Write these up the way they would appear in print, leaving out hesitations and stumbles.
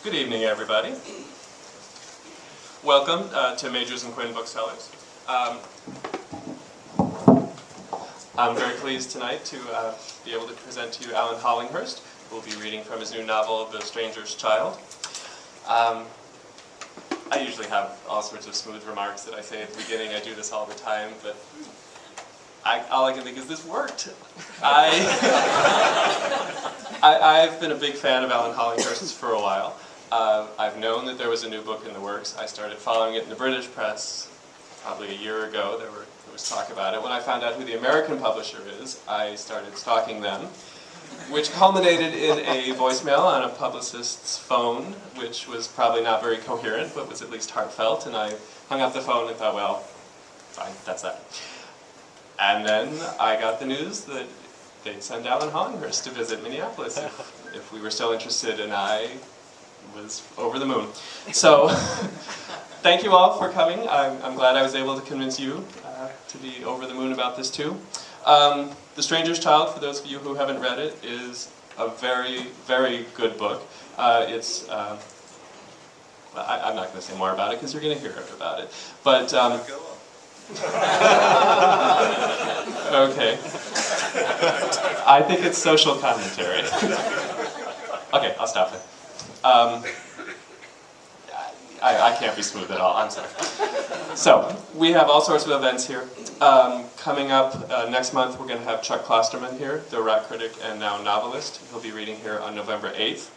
Good evening, everybody. Welcome to Magers Quinn Booksellers. I'm very pleased tonight to be able to present to you Alan Hollinghurst, who will be reading from his new novel, The Stranger's Child. I usually have all sorts of smooth remarks that I say at the beginning. I do this all the time, but all I can think is this worked. I've been a big fan of Alan Hollinghurst's for a while. I've known that there was a new book in the works. I started following it in the British press probably a year ago. There was talk about it. When I found out who the American publisher is, I started stalking them, which culminated in a voicemail on a publicist's phone, which was probably not very coherent, but was at least heartfelt. And I hung up the phone and thought, well, fine, that's that. And then I got the news that they'd send Alan Hollinghurst to visit Minneapolis if we were still interested, and I was over the moon. So, thank you all for coming. I'm glad I was able to convince you to be over the moon about this too. The Stranger's Child, for those of you who haven't read it, is a very, very good book. I'm not going to say more about it because you're going to hear about it. But okay. I think it's social commentary. Okay, I'll stop it. I can't be smooth at all, I'm sorry. So, we have all sorts of events here. Coming up next month, we're going to have Chuck Klosterman here, the rock critic and now novelist. He'll be reading here on November 8th.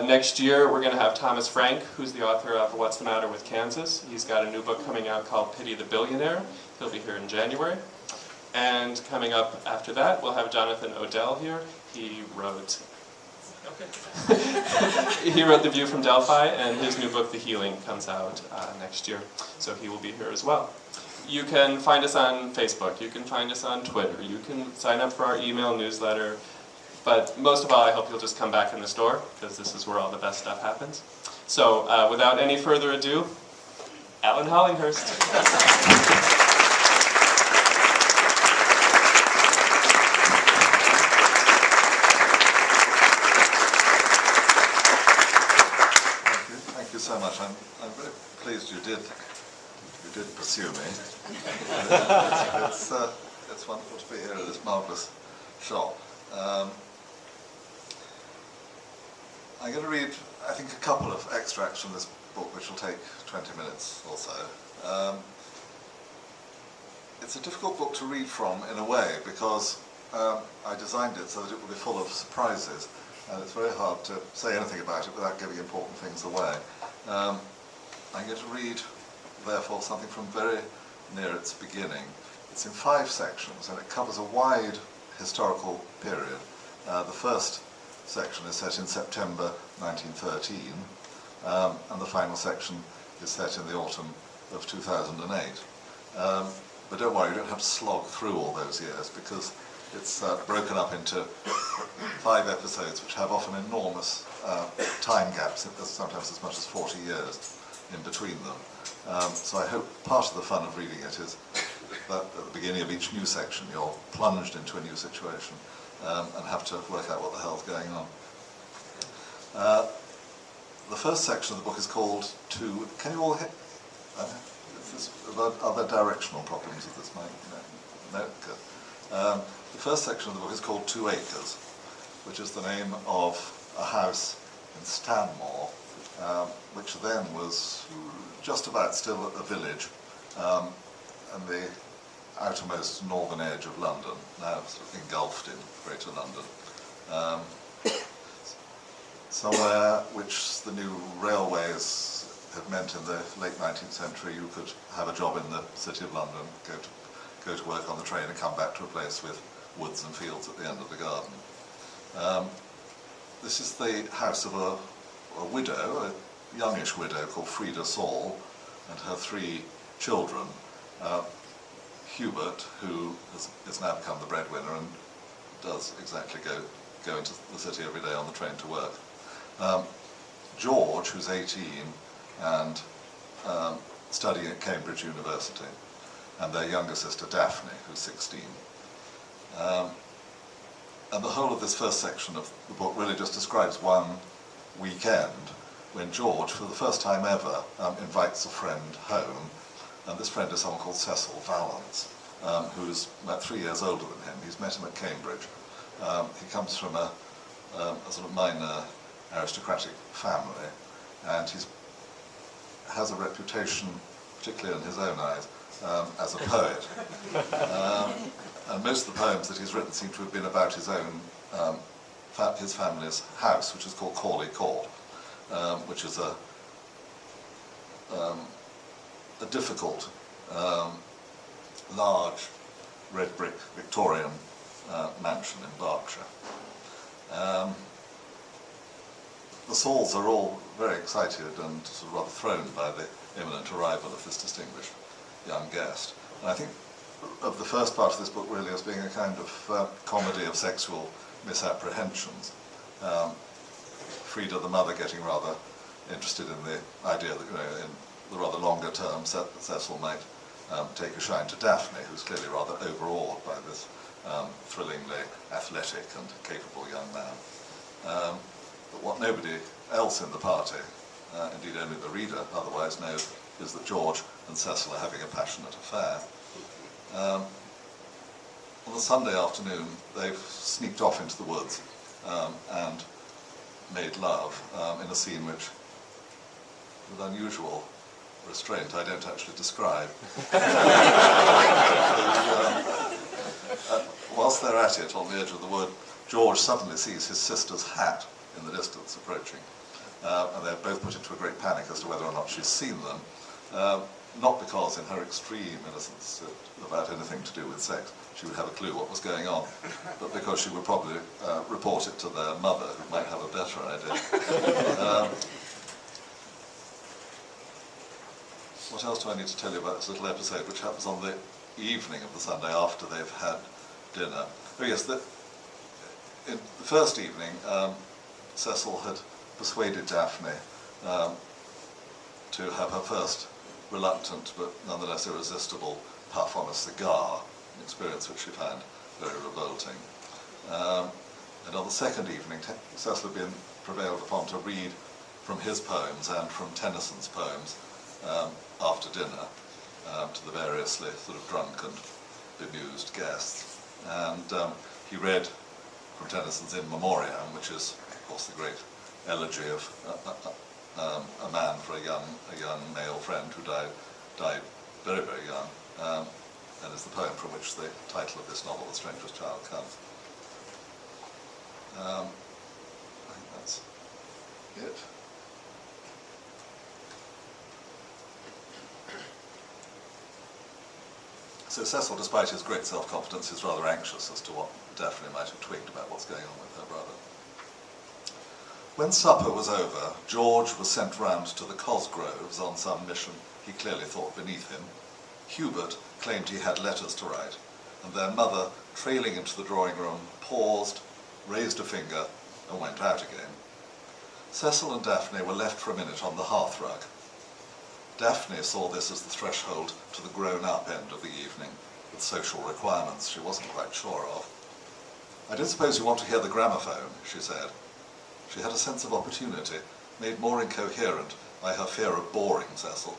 Next year, we're going to have Thomas Frank, who's the author of What's the Matter with Kansas. He's got a new book coming out called Pity the Billionaire. He'll be here in January. And coming up after that, we'll have Jonathan Odell here. He wrote The View from Delphi, and his new book, The Healing, comes out next year. So he will be here as well. You can find us on Facebook. You can find us on Twitter. You can sign up for our email newsletter. But most of all, I hope you'll just come back in the store, because this is where all the best stuff happens. So, without any further ado, Alan Hollinghurst. Thank you so much. I'm very pleased you did pursue me. It's wonderful to be here at this marvellous shop. I'm going to read, I think, a couple of extracts from this book, which will take 20 minutes or so. It's a difficult book to read from, in a way, because I designed it so that it will be full of surprises, and it's very hard to say anything about it without giving important things away. I'm going to read, therefore, something from very near its beginning. It's in 5 sections, and it covers a wide historical period. The first section is set in September 1913, and the final section is set in the autumn of 2008. But don't worry, you don't have to slog through all those years, because it's broken up into 5 episodes which have often enormous time gaps, sometimes as much as 40 years in between them. So I hope part of the fun of reading it is that at the beginning of each new section you're plunged into a new situation and have to work out what the hell's going on. The first section of the book is called can you all hit? Are there directional problems with this mic? No? Good. The first section of the book is called 2 Acres, which is the name of a house in Stanmore, which then was just about still a village, and the outermost northern edge of London, now sort of engulfed in Greater London. Somewhere which the new railways had meant in the late 19th century you could have a job in the City of London, go to work on the train and come back to a place with woods and fields at the end of the garden. This is the house of a widow, a youngish widow called Frida Saul, and her 3 children. Hubert, who has now become the breadwinner and does exactly go into the city every day on the train to work. George, who's 18 and studying at Cambridge University, and their younger sister Daphne, who's 16. And the whole of this first section of the book really just describes one weekend when George, for the first time ever, invites a friend home. And this friend is someone called Cecil Valance, who's about 3 years older than him. He's met him at Cambridge. He comes from a sort of minor aristocratic family, and he has a reputation, particularly in his own eyes, as a poet. And most of the poems that he's written seem to have been about his own, his family's house, which is called Corley Court, which is a difficult, large, red brick Victorian mansion in Berkshire. The Sauls are all very excited and sort of rather thrown by the imminent arrival of this distinguished young guest. And I think of the first part of this book really as being a kind of comedy of sexual misapprehensions. Frida, the mother, getting rather interested in the idea that, in the rather longer term, Cecil might take a shine to Daphne, who's clearly rather overawed by this thrillingly athletic and capable young man. But what nobody else in the party, indeed only the reader otherwise knows, is that George and Cecil are having a passionate affair. On the Sunday afternoon, they've sneaked off into the woods and made love in a scene which, with unusual restraint, I don't actually describe. Whilst they're at it, on the edge of the wood, George suddenly sees his sister's hat in the distance approaching, and they're both put into a great panic as to whether or not she's seen them, not because in her extreme innocence about anything to do with sex she would have a clue what was going on, but because she would probably report it to their mother, who might have a better idea. What else do I need to tell you about this little episode, which happens on the evening of the Sunday after they've had dinner? Oh yes, in the first evening, Cecil had persuaded Daphne to have her first reluctant but nonetheless irresistible puff on a cigar, an experience which she found very revolting. And on the second evening, Cecil had been prevailed upon to read from his poems and from Tennyson's poems after dinner to the variously sort of drunk and bemused guests. And he read from Tennyson's In Memoriam, which is, of course, the great elegy of a man for a young male friend who died very, very young, and is the poem from which the title of this novel, The Stranger's Child, comes. I think that's it. So Cecil, despite his great self-confidence, is rather anxious as to what Daphne might have twigged about what's going on with her brother. When supper was over, George was sent round to the Cosgroves on some mission he clearly thought beneath him. Hubert claimed he had letters to write, and their mother, trailing into the drawing room, paused, raised a finger, and went out again. Cecil and Daphne were left for a minute on the hearthrug. Daphne saw this as the threshold to the grown-up end of the evening, with social requirements she wasn't quite sure of. "I don't suppose you want to hear the gramophone," she said. She had a sense of opportunity, made more incoherent by her fear of boring Cecil.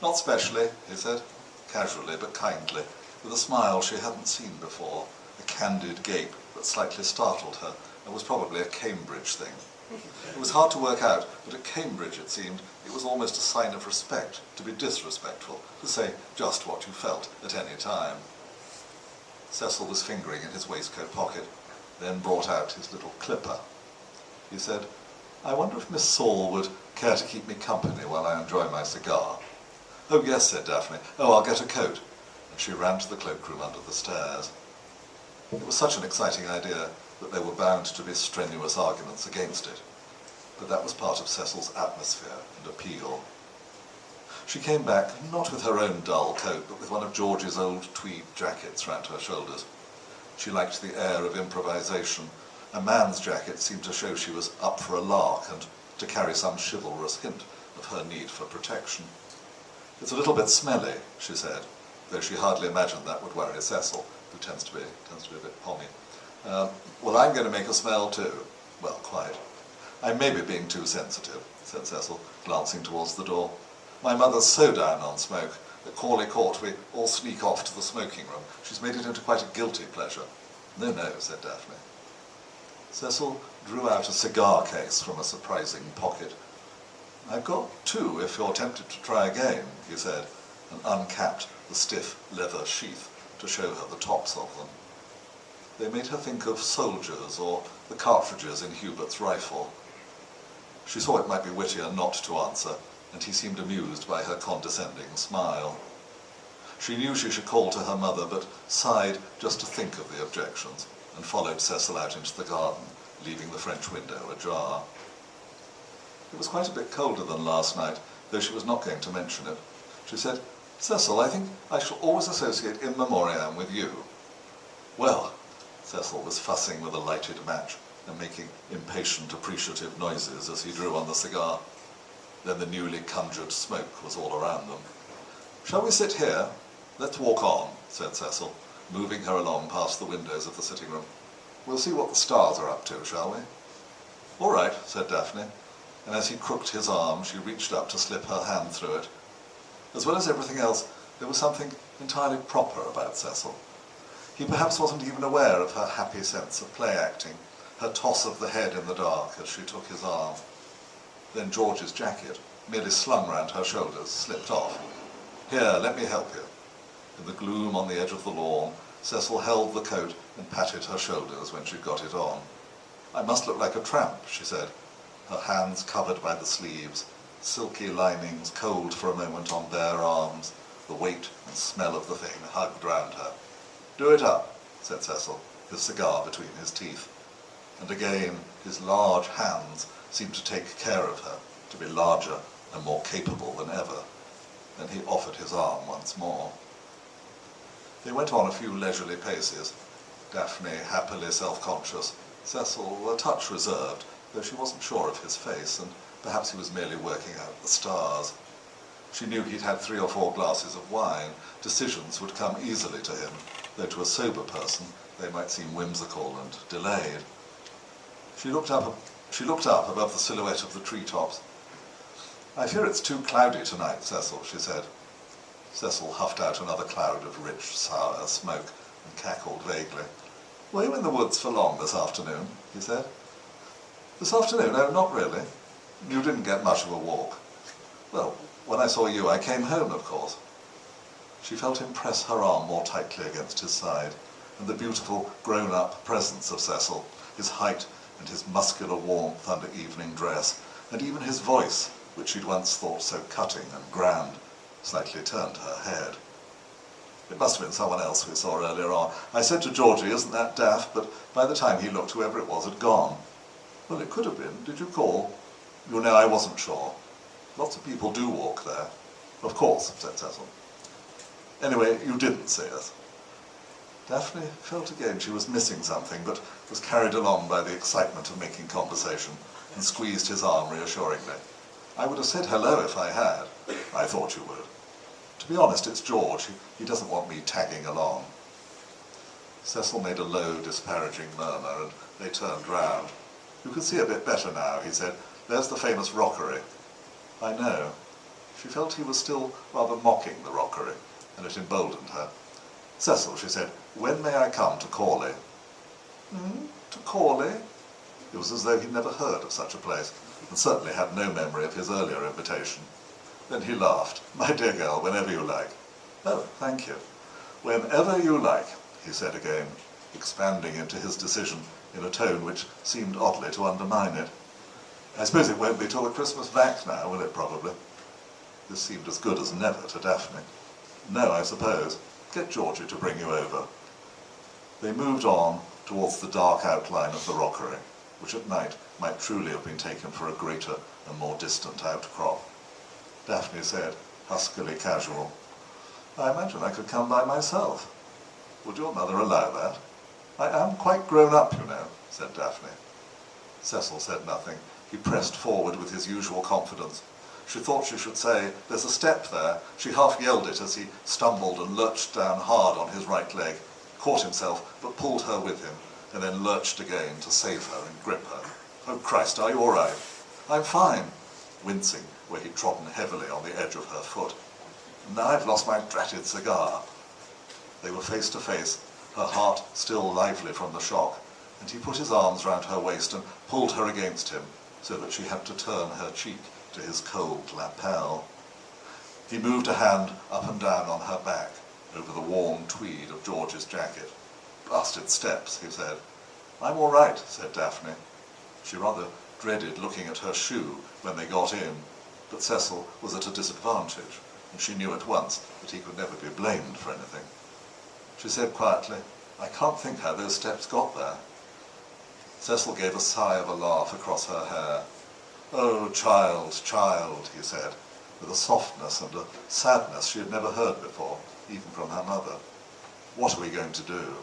"Not specially," he said, casually but kindly, with a smile she hadn't seen before, a candid gape that slightly startled her, and was probably a Cambridge thing. It was hard to work out, but at Cambridge, it seemed, it was almost a sign of respect to be disrespectful, to say just what you felt at any time. Cecil was fingering in his waistcoat pocket, then brought out his little clipper. He said, "I wonder if Miss Saul would care to keep me company while I enjoy my cigar." "Oh yes," said Daphne. "Oh, I'll get a coat." And she ran to the cloakroom under the stairs. It was such an exciting idea that there were bound to be strenuous arguments against it. But that was part of Cecil's atmosphere and appeal. She came back, not with her own dull coat, but with one of George's old tweed jackets round her shoulders. She liked the air of improvisation. A man's jacket seemed to show she was up for a lark and to carry some chivalrous hint of her need for protection. "It's a little bit smelly," she said, though she hardly imagined that would worry Cecil, who tends to be a bit pommy. "Well, I'm going to make a smell too." "Well, quite." I may be being too sensitive, said Cecil, glancing towards the door. My mother's so down on smoke that Corley Court we all sneak off to the smoking room. She's made it into quite a guilty pleasure. No, no, said Daphne. Cecil drew out a cigar case from a surprising pocket. I've got two if you're tempted to try again, he said, and uncapped the stiff leather sheath to show her the tops of them. They made her think of soldiers or the cartridges in Hubert's rifle. She saw it might be wittier not to answer, and he seemed amused by her condescending smile. She knew she should call to her mother, but sighed just to think of the objections, and followed Cecil out into the garden, leaving the French window ajar. It was quite a bit colder than last night, though she was not going to mention it. She said, Cecil, I think I shall always associate in memoriam with you. Well, Cecil was fussing with a lighted match and making impatient, appreciative noises as he drew on the cigar. Then the newly conjured smoke was all around them. Shall we sit here? Let's walk on, said Cecil, moving her along past the windows of the sitting room. We'll see what the stars are up to, shall we? All right, said Daphne, and as he crooked his arm, she reached up to slip her hand through it. As well as everything else, there was something entirely proper about Cecil. He perhaps wasn't even aware of her happy sense of play acting, her toss of the head in the dark as she took his arm. Then George's jacket, merely slung round her shoulders, slipped off. Here, let me help you. In the gloom on the edge of the lawn, Cecil held the coat and patted her shoulders when she got it on. I must look like a tramp, she said, her hands covered by the sleeves, silky linings cold for a moment on bare arms, the weight and smell of the thing hugged round her. Do it up, said Cecil, his cigar between his teeth. And again his large hands seemed to take care of her, to be larger and more capable than ever. Then he offered his arm once more. They went on a few leisurely paces, Daphne happily self-conscious, Cecil a touch reserved, though she wasn't sure of his face, and perhaps he was merely working out the stars. She knew he'd had 3 or 4 glasses of wine. Decisions would come easily to him, though to a sober person they might seem whimsical and delayed. She looked up above the silhouette of the treetops. I fear it's too cloudy tonight, Cecil, she said. Cecil huffed out another cloud of rich, sour smoke and cackled vaguely. Were you in the woods for long this afternoon? He said. This afternoon? No, not really. You didn't get much of a walk. Well, when I saw you, I came home, of course. She felt him press her arm more tightly against his side, and the beautiful, grown-up presence of Cecil, his height and his muscular warmth under evening dress, and even his voice, which she'd once thought so cutting and grand, slightly turned her head. It must have been someone else we saw earlier on. I said to Georgie, isn't that daft? But by the time he looked, whoever it was had gone. Well, it could have been. Did you call? You know, I wasn't sure. Lots of people do walk there. Of course, said Cecil. Anyway, you didn't see us. Daphne felt again she was missing something, but was carried along by the excitement of making conversation, and squeezed his arm reassuringly. I would have said hello if I had. I thought you would. To be honest, it's George. He doesn't want me tagging along. Cecil made a low, disparaging murmur, and they turned round. You can see a bit better now, he said. There's the famous rockery. I know. She felt he was still rather mocking the rockery, and it emboldened her. Cecil, she said, when may I come to Corley? To Corley? It was as though he'd never heard of such a place, and certainly had no memory of his earlier invitation. Then he laughed. My dear girl, whenever you like. Oh, thank you. Whenever you like, he said again, expanding into his decision in a tone which seemed oddly to undermine it. I suppose it won't be till the Christmas vac now, will it, probably? This seemed as good as never to Daphne. No, I suppose. Get Georgie to bring you over. They moved on towards the dark outline of the rockery, which at night might truly have been taken for a greater and more distant outcrop. Daphne said, huskily casual, I imagine I could come by myself. Would your mother allow that? I am quite grown up, you know, said Daphne. Cecil said nothing. He pressed forward with his usual confidence. She thought she should say, there's a step there. She half yelled it as he stumbled and lurched down hard on his right leg, caught himself, but pulled her with him, and then lurched again to save her and grip her. Oh, Christ, are you all right? I'm fine, wincing where he'd trodden heavily on the edge of her foot. And now I've lost my dratted cigar. They were face to face, her heart still lively from the shock, and he put his arms round her waist and pulled her against him, so that she had to turn her cheek to his cold lapel. He moved a hand up and down on her back, over the warm tweed of George's jacket. Blasted steps, he said. I'm all right, said Daphne. She rather dreaded looking at her shoe when they got in, but Cecil was at a disadvantage, and she knew at once that he could never be blamed for anything. She said quietly, I can't think how those steps got there. Cecil gave a sigh of a laugh across her hair. Oh, child, child, he said, with a softness and a sadness she had never heard before, even from her mother. What are we going to do?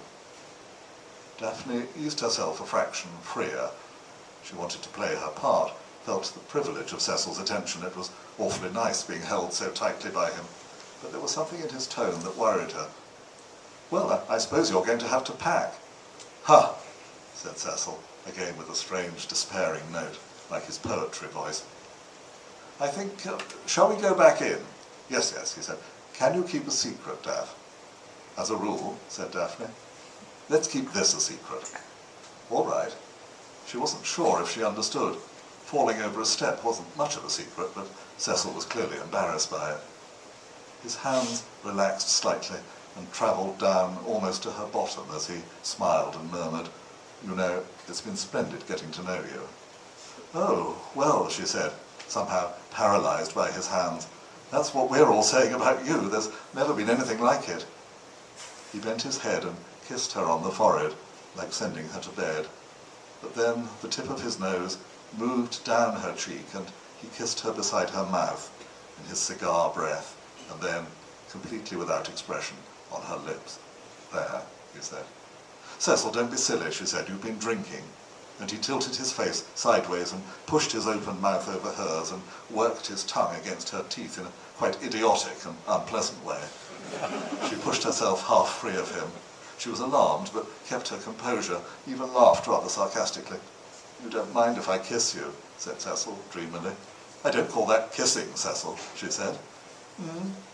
Daphne eased herself a fraction freer. She wanted to play her part, felt the privilege of Cecil's attention. It was awfully nice being held so tightly by him, but there was something in his tone that worried her. Well, I suppose you're going to have to pack. Ha, said Cecil, again with a strange despairing note, like his poetry voice. I think, shall we go back in? Yes, yes, he said. Can you keep a secret, Daph? As a rule, said Daphne. Let's keep this a secret. All right. She wasn't sure if she understood. Falling over a step wasn't much of a secret, but Cecil was clearly embarrassed by it. His hands relaxed slightly and travelled down almost to her bottom as he smiled and murmured, You know, it's been splendid getting to know you. Oh, well, she said, somehow paralysed by his hands. That's what we're all saying about you. There's never been anything like it. He bent his head and kissed her on the forehead, like sending her to bed. But then the tip of his nose moved down her cheek and he kissed her beside her mouth in his cigar breath, and then, completely without expression, on her lips. There, he said. Cecil, don't be silly, she said. You've been drinking. And he tilted his face sideways and pushed his open mouth over hers and worked his tongue against her teeth in a quite idiotic and unpleasant way. She pushed herself half free of him. She was alarmed, but kept her composure, even laughed rather sarcastically. You don't mind if I kiss you, said Cecil dreamily. I don't call that kissing, Cecil, she said.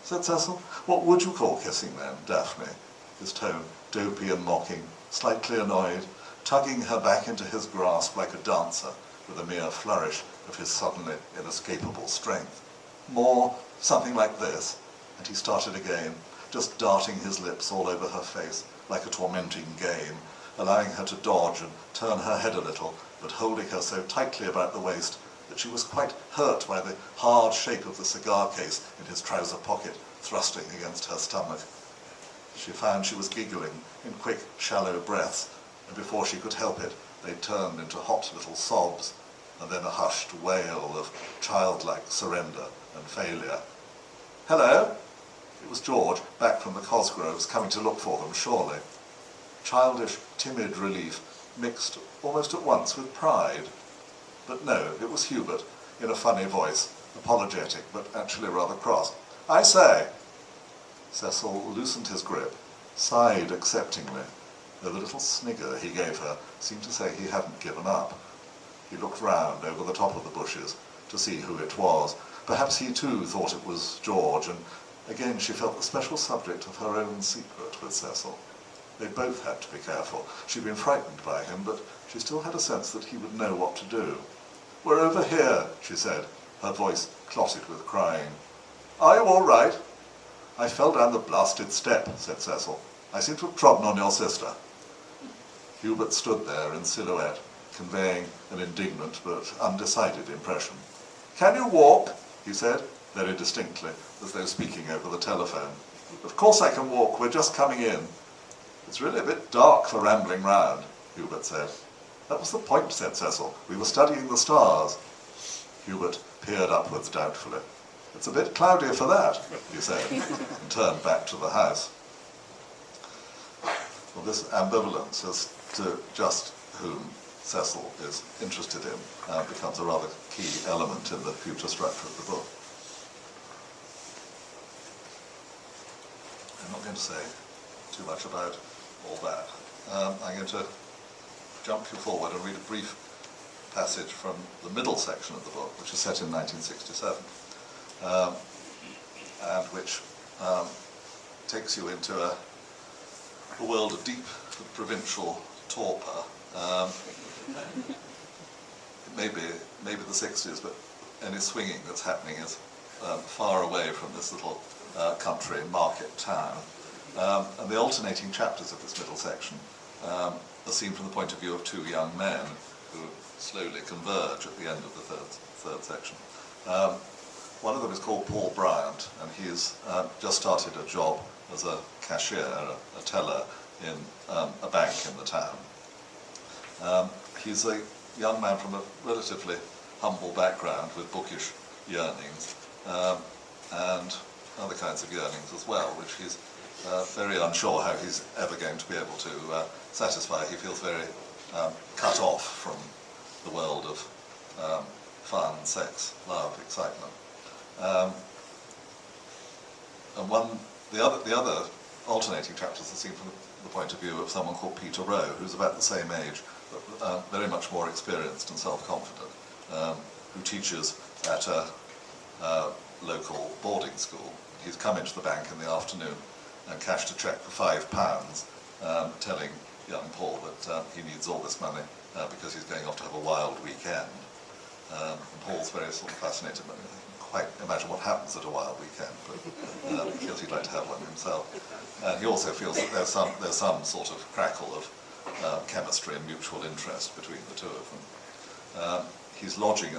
Said Cecil. What would you call kissing then, Daphne? His tone dopey and mocking, slightly annoyed, tugging her back into his grasp like a dancer with a mere flourish of his suddenly inescapable strength. More something like this, and he started again, just darting his lips all over her face like a tormenting game, allowing her to dodge and turn her head a little, but holding her so tightly about the waist that she was quite hurt by the hard shape of the cigar case in his trouser pocket thrusting against her stomach. She found she was giggling in quick, shallow breaths, and before she could help it, they turned into hot little sobs, and then a hushed wail of childlike surrender and failure. Hello? It was George, back from the Cosgroves, coming to look for them, surely. Childish, timid relief mixed almost at once with pride. But no, it was Hubert, in a funny voice, apologetic, but actually rather cross. I say! Cecil loosened his grip, sighed acceptingly, though the little snigger he gave her seemed to say he hadn't given up. He looked round over the top of the bushes to see who it was. Perhaps he too thought it was George, and again she felt the special subject of her own secret with Cecil. They both had to be careful. She'd been frightened by him, but she still had a sense that he would know what to do. We're over here, she said, her voice clotted with crying. Are you all right? I fell down the blasted step, said Cecil. I seem to have trodden on your sister. Hubert stood there in silhouette, conveying an indignant but undecided impression. Can you walk? He said, very distinctly, as though speaking over the telephone. Of course I can walk, we're just coming in. It's really a bit dark for rambling round, Hubert said. That was the point, said Cecil. We were studying the stars. Hubert peered upwards doubtfully. It's a bit cloudier for that, he said, and turned back to the house. Well, this ambivalence as to just whom Cecil is interested in becomes a rather key element in the future structure of the book. I'm not going to say too much about all that. I'm going to jump you forward and read a brief passage from the middle section of the book, which is set in 1967, and which takes you into a world of deep provincial torpor. It may be the 60s, but any swinging that's happening is far away from this little country market town. And the alternating chapters of this middle section are seen from the point of view of two young men who slowly converge at the end of the third section. One of them is called Paul Bryant, and he's just started a job as a cashier, a teller in a bank in the town. He's a young man from a relatively humble background with bookish yearnings and other kinds of yearnings as well, which he's very unsure how he's ever going to be able to satisfy. He feels very cut off from the world of fun, sex, love, excitement. And the other alternating chapters are seen from the point of view of someone called Peter Rowe, who's about the same age, but very much more experienced and self-confident, who teaches at a local boarding school. He's come into the bank in the afternoon and cashed a cheque for £5, telling young Paul that he needs all this money because he's going off to have a wild weekend. And Paul's very sort of fascinated, but quite imagine what happens at a wild weekend, but he feels he'd like to have one himself. And he also feels that there's some sort of crackle of chemistry and mutual interest between the two of them. He's lodging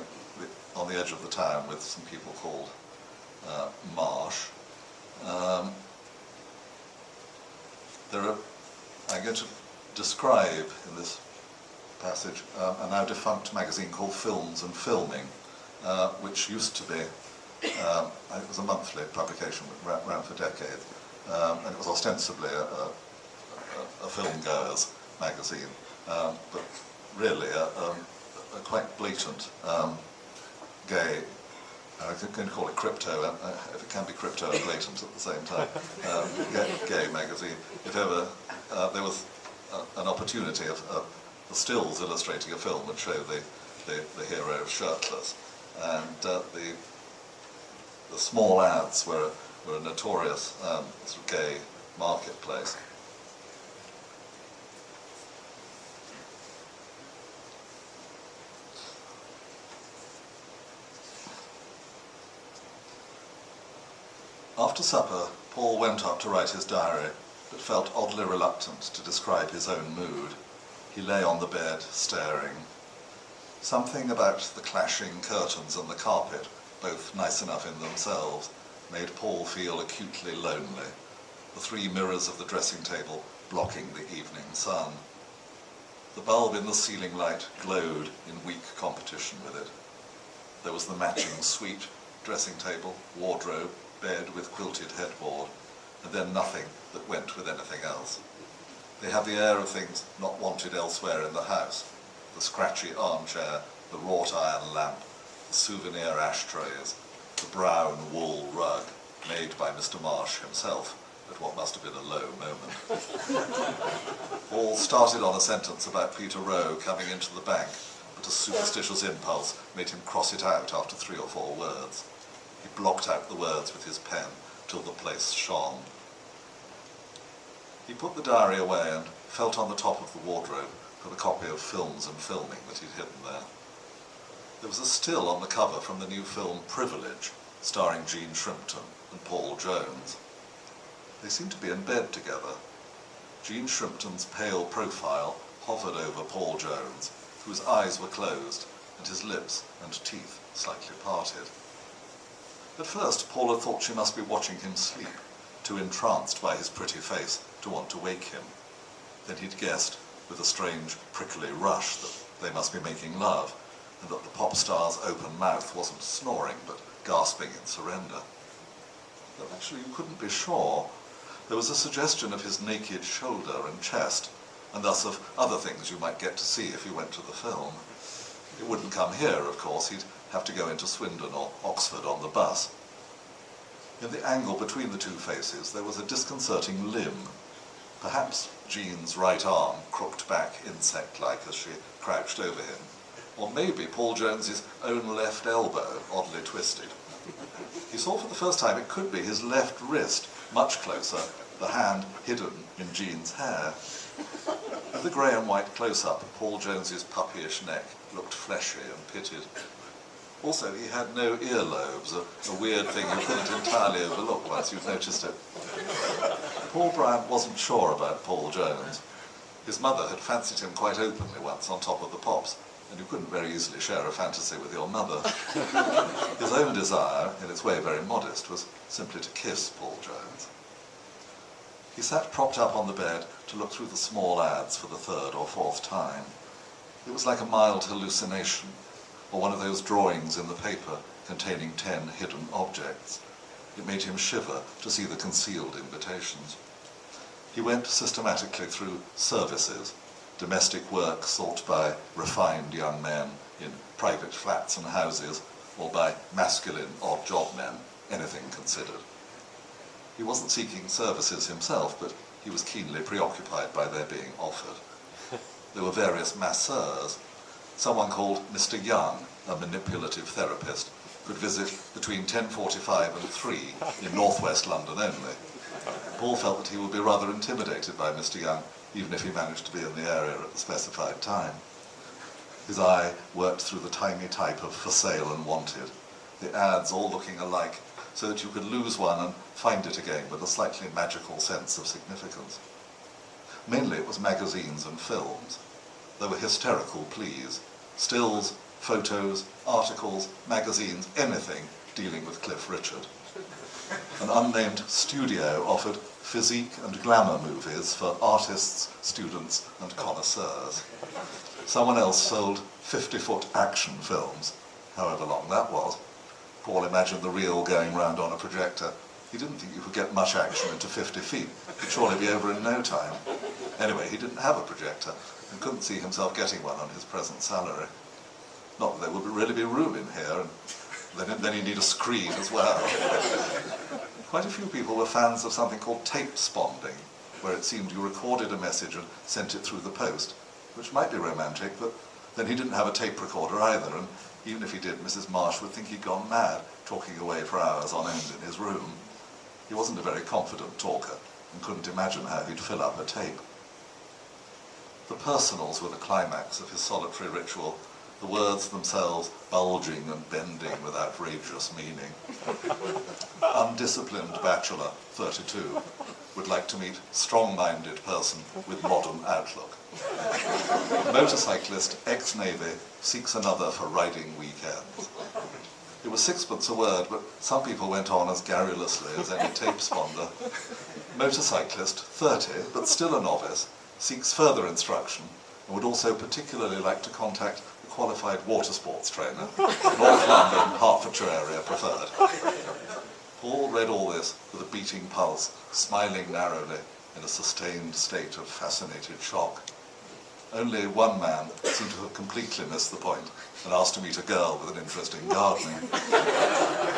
on the edge of the town with some people called Marsh. I'm going to describe in this passage a now defunct magazine called Films and Filming, which used to be, it was a monthly publication that ran for decades, and it was ostensibly a film-goers magazine, but really a quite blatant gay, I'm going to call it crypto, if it can be crypto and blatant at the same time, gay magazine. If ever there was an opportunity of the stills illustrating a film would show the hero shirtless, and the small ads were a notorious sort of gay marketplace. After supper, Paul went up to write his diary, but felt oddly reluctant to describe his own mood. He lay on the bed, staring. Something about the clashing curtains and the carpet, both nice enough in themselves, made Paul feel acutely lonely, the three mirrors of the dressing table blocking the evening sun. The bulb in the ceiling light glowed in weak competition with it. There was the matching suite, dressing table, wardrobe, bed with quilted headboard, and then nothing that went with anything else. They had the air of things not wanted elsewhere in the house. The scratchy armchair, the wrought iron lamp, the souvenir ashtrays, the brown wool rug made by Mr. Marsh himself at what must have been a low moment. Paul started on a sentence about Peter Rowe coming into the bank, but a superstitious impulse made him cross it out after 3 or 4 words. He blocked out the words with his pen till the place shone. He put the diary away and felt on the top of the wardrobe for the copy of Films and Filming that he'd hidden there. There was a still on the cover from the new film Privilege, starring Jean Shrimpton and Paul Jones. They seemed to be in bed together. Jean Shrimpton's pale profile hovered over Paul Jones, whose eyes were closed and his lips and teeth slightly parted. At first, Paul had thought she must be watching him sleep, too entranced by his pretty face to want to wake him. Then he'd guessed, with a strange, prickly rush, that they must be making love, and that the pop star's open mouth wasn't snoring, but gasping in surrender. Though actually you couldn't be sure. There was a suggestion of his naked shoulder and chest, and thus of other things you might get to see if you went to the film. It wouldn't come here, of course. He'd have to go into Swindon or Oxford on the bus. In the angle between the two faces there was a disconcerting limb. Perhaps Jean's right arm crooked back insect-like as she crouched over him, or maybe Paul Jones's own left elbow, oddly twisted. He saw for the first time it could be his left wrist, much closer, the hand hidden in Jean's hair. At the grey and white close-up, Paul Jones's puppyish neck looked fleshy and pitted. Also, he had no earlobes, a weird thing you couldn't entirely overlook once you'd noticed it. Paul Bryant wasn't sure about Paul Jones. His mother had fancied him quite openly once on Top of the Pops, and you couldn't very easily share a fantasy with your mother. His own desire, in its way very modest, was simply to kiss Paul Jones. He sat propped up on the bed to look through the small ads for the third or fourth time. It was like a mild hallucination, or one of those drawings in the paper containing 10 hidden objects. It made him shiver to see the concealed invitations. He went systematically through services, domestic work sought by refined young men in private flats and houses, or by masculine odd job men, anything considered. He wasn't seeking services himself, but he was keenly preoccupied by their being offered. There were various masseurs. Someone called Mr. Young, a manipulative therapist, could visit between 10:45 and 3 in northwest London only. Paul felt that he would be rather intimidated by Mr. Young, even if he managed to be in the area at the specified time. His eye worked through the tiny type of for sale and wanted, the ads all looking alike, so that you could lose one and find it again with a slightly magical sense of significance. Mainly it was magazines and films. There were hysterical pleas, stills, photos, articles, magazines, anything dealing with Cliff Richard. An unnamed studio offered physique and glamour movies for artists, students, and connoisseurs. Someone else sold 50-foot action films, however long that was. Paul imagined the reel going round on a projector. He didn't think you could get much action into 50 feet. It'd surely be over in no time. Anyway, he didn't have a projector and couldn't see himself getting one on his present salary. Not that there would really be room in here, and then he'd need a screen as well. Quite a few people were fans of something called tape sponding, where it seemed you recorded a message and sent it through the post, which might be romantic, but then he didn't have a tape recorder either, and even if he did, Mrs. Marsh would think he'd gone mad, talking away for hours on end in his room. He wasn't a very confident talker, and couldn't imagine how he'd fill up a tape. The personals were the climax of his solitary ritual, the words themselves bulging and bending with outrageous meaning. Undisciplined bachelor, 32, would like to meet strong-minded person with modern outlook. Motorcyclist, ex-Navy, seeks another for riding weekends. It was sixpence a word, but some people went on as garrulously as any tape sponder. Motorcyclist, 30, but still a novice, seeks further instruction and would also particularly like to contact a qualified water sports trainer, North London, Hertfordshire area preferred. Paul read all this with a beating pulse, smiling narrowly in a sustained state of fascinated shock. Only one man seemed to have completely missed the point and asked to meet a girl with an interest in gardening.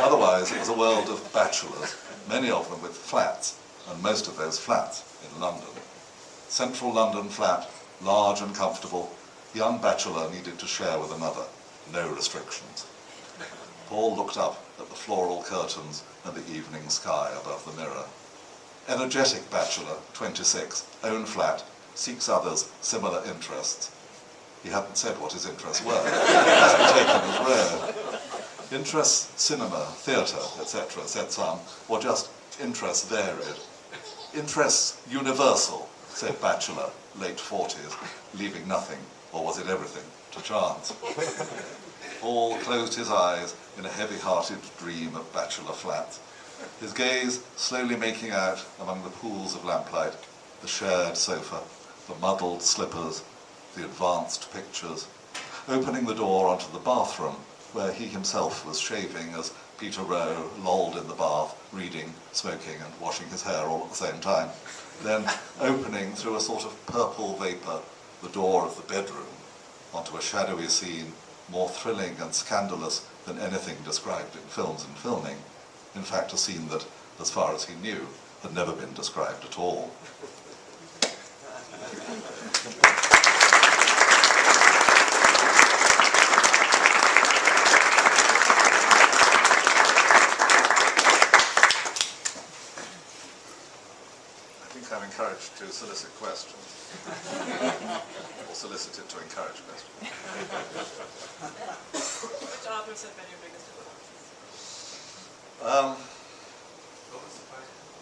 Otherwise, it was a world of bachelors, many of them with flats, and most of those flats in London. Central London flat, large and comfortable, young bachelor needed to share with another, no restrictions. Paul looked up at the floral curtains and the evening sky above the mirror. Energetic bachelor, 26, own flat, seeks others, similar interests. He hadn't said what his interests were. It must be taken as read. Interests, cinema, theatre, etc., said some, or just interests varied. Interests universal, said bachelor, late 40s, leaving nothing, or was it everything, to chance. Paul closed his eyes in a heavy-hearted dream of bachelor flats, his gaze slowly making out among the pools of lamplight, the shared sofa, the muddled slippers, the advanced pictures, opening the door onto the bathroom where he himself was shaving as Peter Rowe lolled in the bath, reading, smoking and washing his hair all at the same time, then opening through a sort of purple vapour the door of the bedroom onto a shadowy scene more thrilling and scandalous than anything described in films and filming, in fact a scene that, as far as he knew, had never been described at all. solicit questions. Or solicit it to encourage questions. Which authors have been your biggest influences?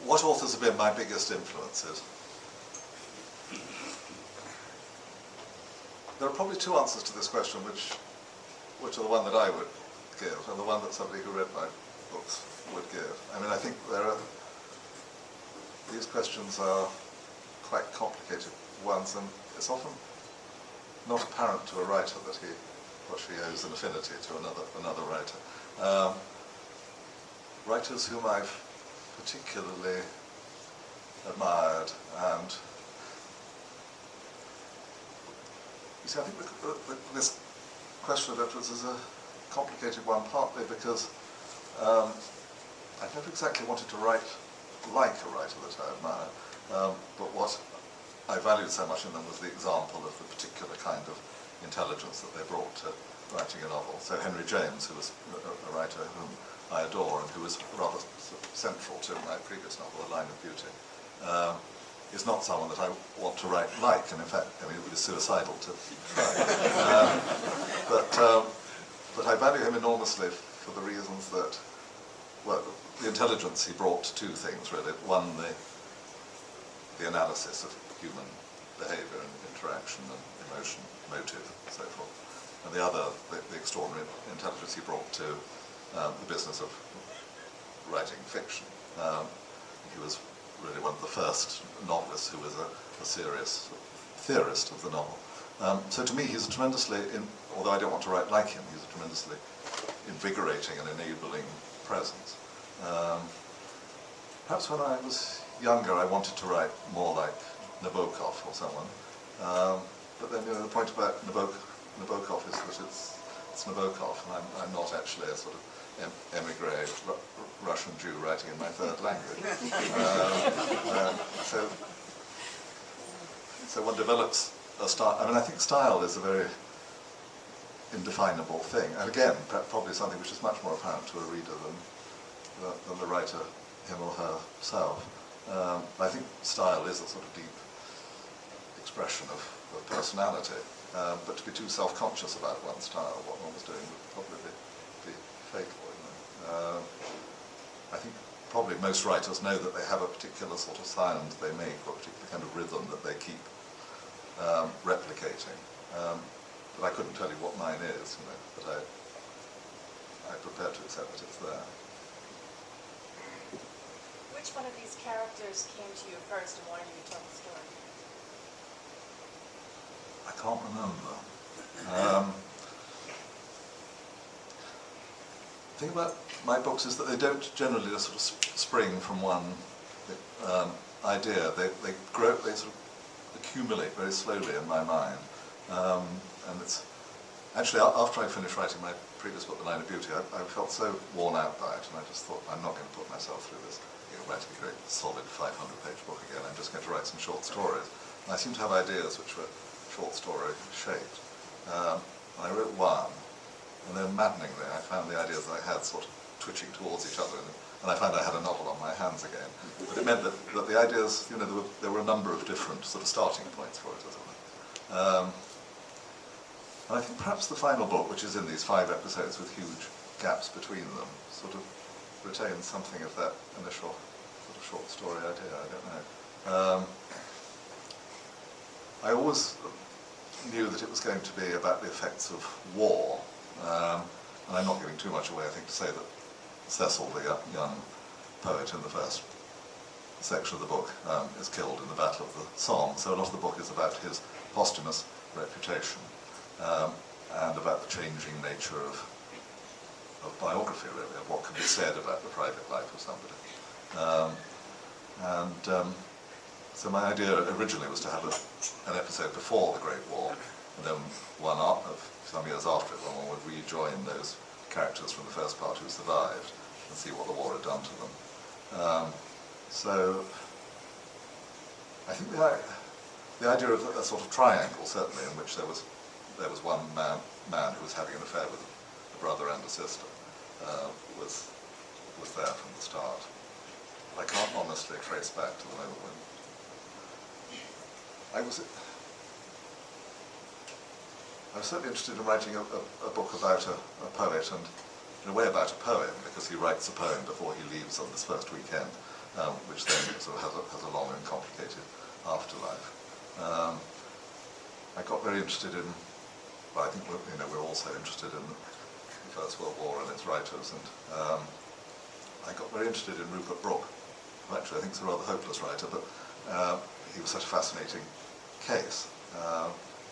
What authors have been my biggest influences? There are probably two answers to this question, which are the one that I would give, and the one that somebody who read my books would give. I mean, I think these questions are quite complicated ones, and it's often not apparent to a writer that he or she owes an affinity to another writer. Writers whom I've particularly admired, and you see, I think this question of influence is a complicated one, partly because I've never exactly wanted to write like a writer that I admire, but what I valued so much in them was the example of the particular kind of intelligence that they brought to writing a novel. So Henry James, who was a writer whom I adore and who was rather central to my previous novel, A Line of Beauty, is not someone that I want to write like, and in fact, I mean, it would be suicidal to try. But I value him enormously for the reasons that, well, the intelligence he brought to two things, really. One, the analysis of human behaviour and interaction and emotion, motive, and so forth. And the other, the extraordinary intelligence he brought to the business of writing fiction. He was really one of the first novelists who was a serious theorist of the novel. So to me, he's a tremendously, although I don't want to write like him, he's a tremendously invigorating and enabling presence. Perhaps when I was younger, I wanted to write more like Nabokov or someone. But then, the point about Nabokov is that it's Nabokov, and I'm not actually a sort of emigre Russian Jew writing in my third language. So one develops a style. I mean, I think style is a very indefinable thing, and again, probably something which is much more apparent to a reader than the writer, him or herself. I think style is a sort of deep expression of personality, but to be too self-conscious about one's style, what one was doing, would probably be fatal. I think probably most writers know that they have a particular sort of sound they make, or a particular kind of rhythm that they keep replicating. But I couldn't tell you what mine is, but I'm prepared to accept that it's there. Which one of these characters came to you first and wanted you to tell the story? I can't remember. The thing about my books is that they don't generally just sort of spring from one idea. They grow, they sort of accumulate very slowly in my mind. And it's actually, after I finished writing my previous book, The Line of Beauty, I felt so worn out by it, and I just thought, I'm not going to put myself through this, writing a great solid 500-page book again. I'm just going to write some short stories. And I seem to have ideas which were short story shaped. And I wrote one, and then maddeningly I found the ideas that I had sort of twitching towards each other, and I found I had a novel on my hands again. But it meant that the ideas, there were a number of different sort of starting points for it, as it were. And I think perhaps the final book, which is in these 5 episodes with huge gaps between them, sort of retains something of that initial sort of short story idea. I don't know. I always knew that it was going to be about the effects of war, and I'm not giving too much away, I think, to say that Cecil, the young poet in the first section of the book, is killed in the Battle of the Somme. So a lot of the book is about his posthumous reputation, and about the changing nature of biography, really, of what can be said about the private life of somebody. So my idea originally was to have an episode before the Great War, and then one some years after it, when one would rejoin those characters from the first part who survived and see what the war had done to them. So I think the idea of a sort of triangle, certainly, in which there was one man who was having an affair with a brother and a sister, was there from the start. I can't honestly trace back to the moment when I was certainly interested in writing a book about a poet, and in a way about a poem, because he writes a poem before he leaves on this first weekend, which then sort of has a long and complicated afterlife. I got very interested in, well, I think we're also interested in the First World War and its writers, and I got very interested in Rupert Brooke, who actually I think is a rather hopeless writer, but he was such a fascinating case.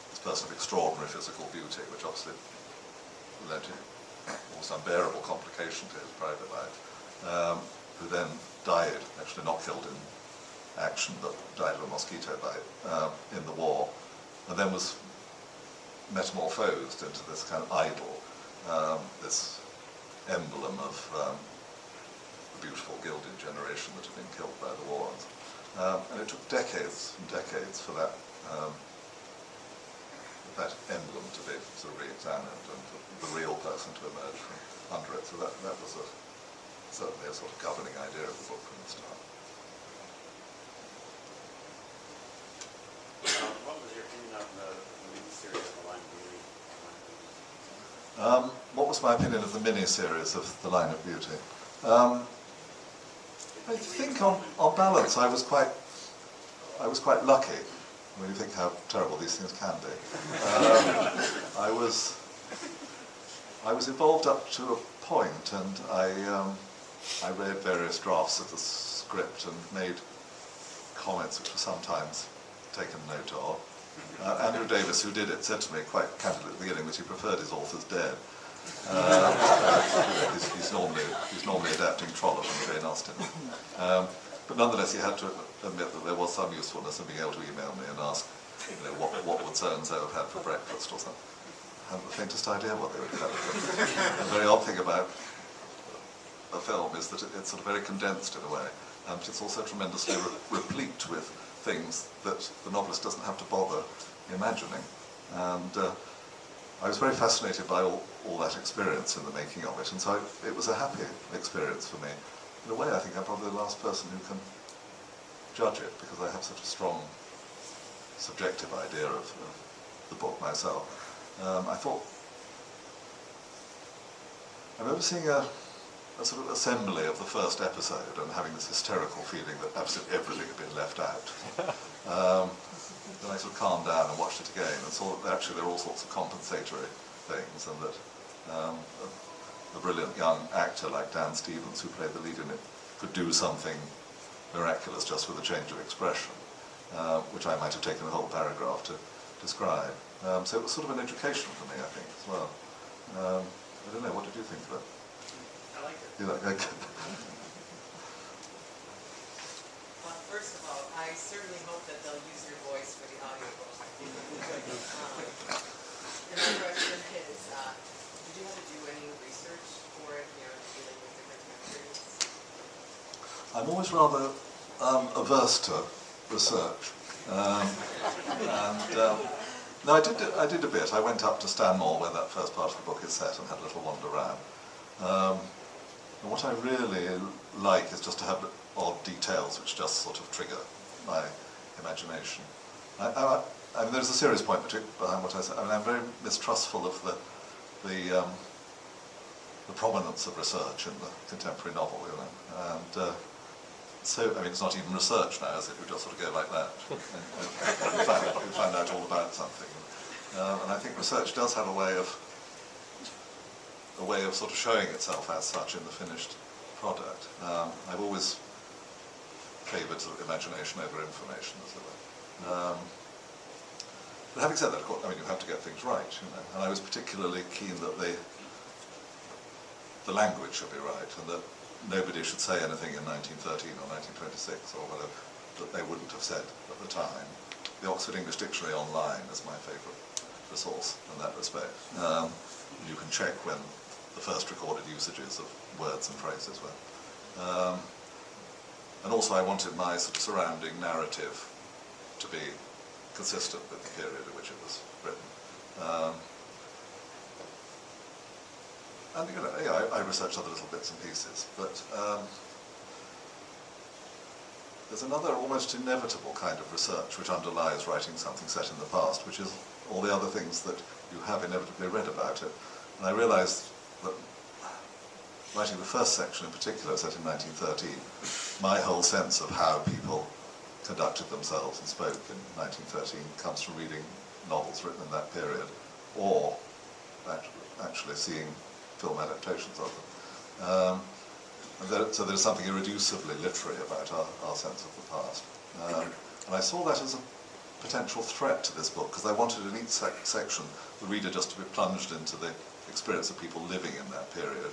This person of extraordinary physical beauty, which obviously led to almost unbearable complication to his private life, who then died, actually not killed in action, but died of a mosquito bite in the war, and then was metamorphosed into this kind of idol, this emblem of the beautiful gilded generation that had been killed by the war. And it took decades and decades for that emblem to be sort of re-examined and for the real person to emerge from under it. So that was certainly a sort of governing idea of the book from the start. What was your opinion of the miniseries of The Line of Beauty? What was my opinion of the mini-series of The Line of Beauty? I think on balance I was quite lucky. When you think how terrible these things can be. I was involved up to a point, and I read various drafts of the script and made comments which were sometimes taken note of. Andrew Davis, who did it, said to me quite candidly at the beginning that he preferred his authors dead. He's normally adapting Trollope and Jane Austen. But nonetheless, he had to admit that there was some usefulness in being able to email me and ask, what would so-and-so have had for breakfast or something. I haven't the faintest idea what they would have had for breakfast. The very odd thing about a film is that it's sort of very condensed in a way, but it's also tremendously replete with things that the novelist doesn't have to bother imagining. And I was very fascinated by all that experience in the making of it, and so it was a happy experience for me. In a way, I think I'm probably the last person who can judge it, because I have such a strong subjective idea of the book myself. I remember seeing a sort of assembly of the first episode and having this hysterical feeling that absolutely everything had been left out. Then I sort of calmed down and watched it again and saw that actually there were all sorts of compensatory things, and that a brilliant young actor like Dan Stevens, who played the lead in it, could do something miraculous just with a change of expression, which I might have taken a whole paragraph to describe. So it was sort of an education for me, I think, as well. I don't know, what did you think of it? I liked it. You like it? Well, first of all, I certainly hope that they'll use your voice for the audiobook. And my question is, did you have to do any research for it, dealing with different countries? I'm always rather averse to research. No, I did a bit. I went up to Stanmore, where that first part of the book is set, and had a little wander around. And what I really like is just to have odd details which just sort of trigger my imagination. I mean, there's a serious point behind what I said. I mean, I'm very mistrustful of the prominence of research in the contemporary novel, and so, I mean, it's not even research now, is it? We just sort of go like that. We find out all about something. And I think research does have a way of sort of showing itself as such in the finished product. I've always favoured sort of imagination over information, as it were. But having said that, of course, I mean, you have to get things right, And I was particularly keen that the language should be right, and that nobody should say anything in 1913 or 1926 or whatever that they wouldn't have said at the time. The Oxford English Dictionary online is my favourite resource in that respect. You can check when the first recorded usages of words and phrases were. And also I wanted my sort of surrounding narrative to be consistent with the period in which it was written. And I researched other little bits and pieces, but there's another almost inevitable kind of research which underlies writing something set in the past, which is all the other things that you have inevitably read about it. And I realized that writing the first section in particular, set in 1913, my whole sense of how people conducted themselves and spoke in 1913 comes from reading novels written in that period, or actually seeing film adaptations of them. So there's something irreducibly literary about our sense of the past. And I saw that as a potential threat to this book, because I wanted in each section the reader just to be plunged into the experience of people living in that period.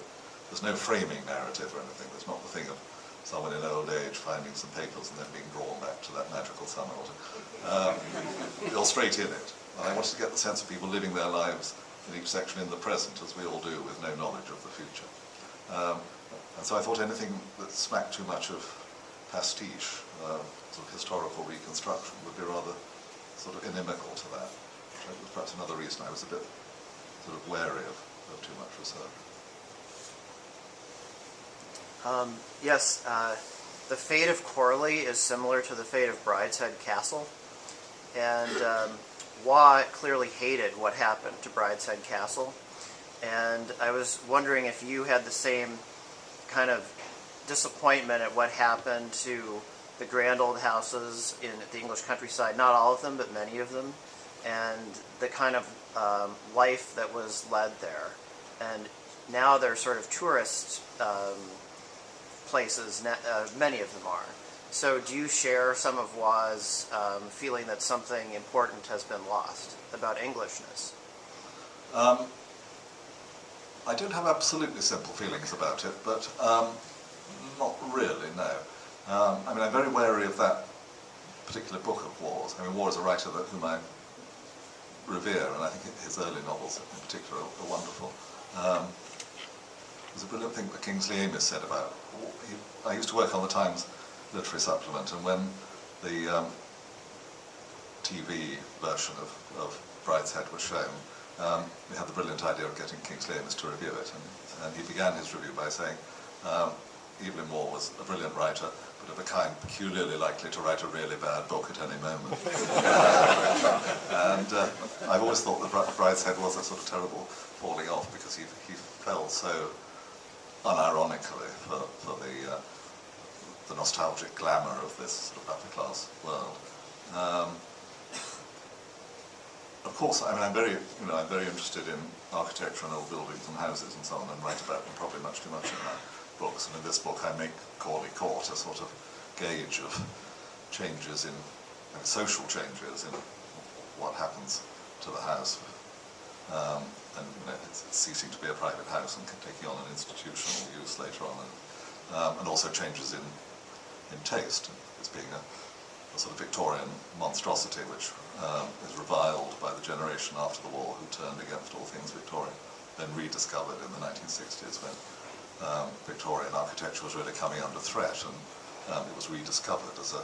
There's no framing narrative or anything. There's not the thing of someone in old age finding some papers and then being drawn back to that magical summer. You're straight in it. And I wanted to get the sense of people living their lives in each section in the present, as we all do, with no knowledge of the future. And so I thought anything that smacked too much of pastiche, sort of historical reconstruction, would be rather sort of inimical to that. That was perhaps another reason I was a bit sort of wary of too much research. Yes, the fate of Corley is similar to the fate of Brideshead Castle, and Waugh clearly hated what happened to Brideshead Castle, and I was wondering if you had the same kind of disappointment at what happened to the grand old houses in the English countryside, not all of them, but many of them, and the kind of life that was led there. And now they're sort of tourist places, many of them are. So do you share some of Waugh's feeling that something important has been lost about Englishness? I don't have absolutely simple feelings about it, but not really, no. I mean, I'm very wary of that particular book of Waugh's. I mean, Waugh is a writer whom I revere, and I think his early novels in particular are wonderful. There's a brilliant thing that Kingsley Amis said about, I used to work on the Times literary supplement, and when the TV version of Brideshead was shown, we had the brilliant idea of getting Kingsley Amis to review it, and he began his review by saying, Evelyn Waugh was a brilliant writer, but of a kind peculiarly likely to write a really bad book at any moment. And I've always thought that Brideshead was a sort of terrible falling off, because he fell so unironically for the nostalgic glamour of this sort of upper class world. Of course, I mean, I'm very interested in architecture and old buildings and houses and so on, and write about them probably much too much in my books. And in this book, I make Corley Court a sort of gauge of changes social changes in what happens to the house. And it's ceasing to be a private house and taking on an institutional use later on, and also changes in taste. It's being a sort of Victorian monstrosity which is reviled by the generation after the war who turned against all things Victorian, then rediscovered in the 1960s when Victorian architecture was really coming under threat, and it was rediscovered as the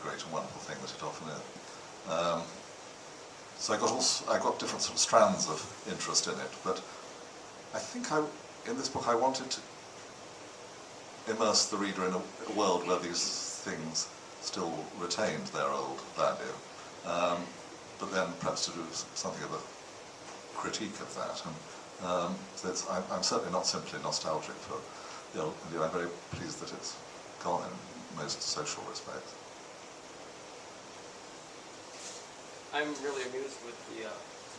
great and wonderful thing that it often is. So I got different sort of strands of interest in it, but I think in this book I wanted to immerse the reader in a world where these things still retained their old value, but then perhaps to do something of a critique of that. And so I'm certainly not simply nostalgic for the old India. I'm very pleased that it's gone in most social respects. I'm really amused with the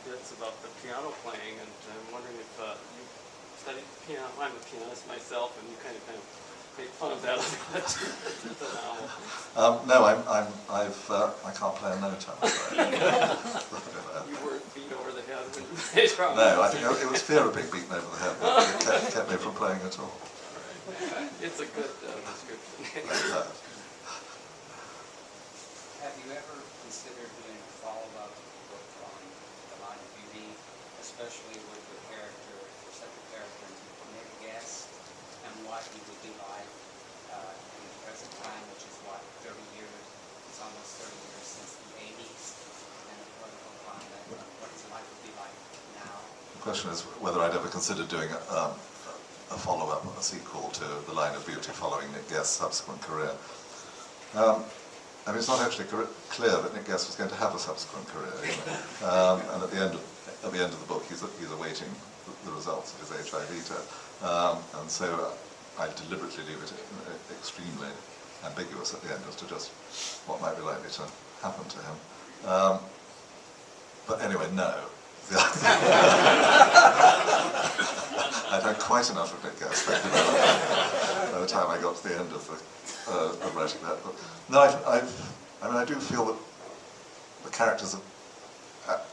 bits about the piano playing, and I'm wondering if you studied piano. I'm a pianist myself, and you kind of make fun of that in the novel. No, I can't play a note, I'm afraid. You weren't beat over the head when you played drum. No, I think it was fear of being beaten over the head that kept me from playing at all. Right. It's a good description. Have you ever considered doing a follow-up book on The Line of Beauty, especially with the character, the second character, Nick Guest, and what he would be like in the present time, which is what, 30 years, it's almost 30 years since the 80s, and a political climate, what his life would be like now? The question is whether I'd ever considered doing a follow-up, a sequel to The Line of Beauty following Nick Guest's subsequent career. I mean, it's not actually clear that Nick Guest was going to have a subsequent career, you know. And at the end of the book, he's awaiting the results of his HIV test, and so I deliberately leave it extremely ambiguous at the end as to just what might be likely to happen to him. But anyway, no. I'd had quite enough of Nick Guest by the time I got to the end of writing that book. No, I mean, I do feel that the characters are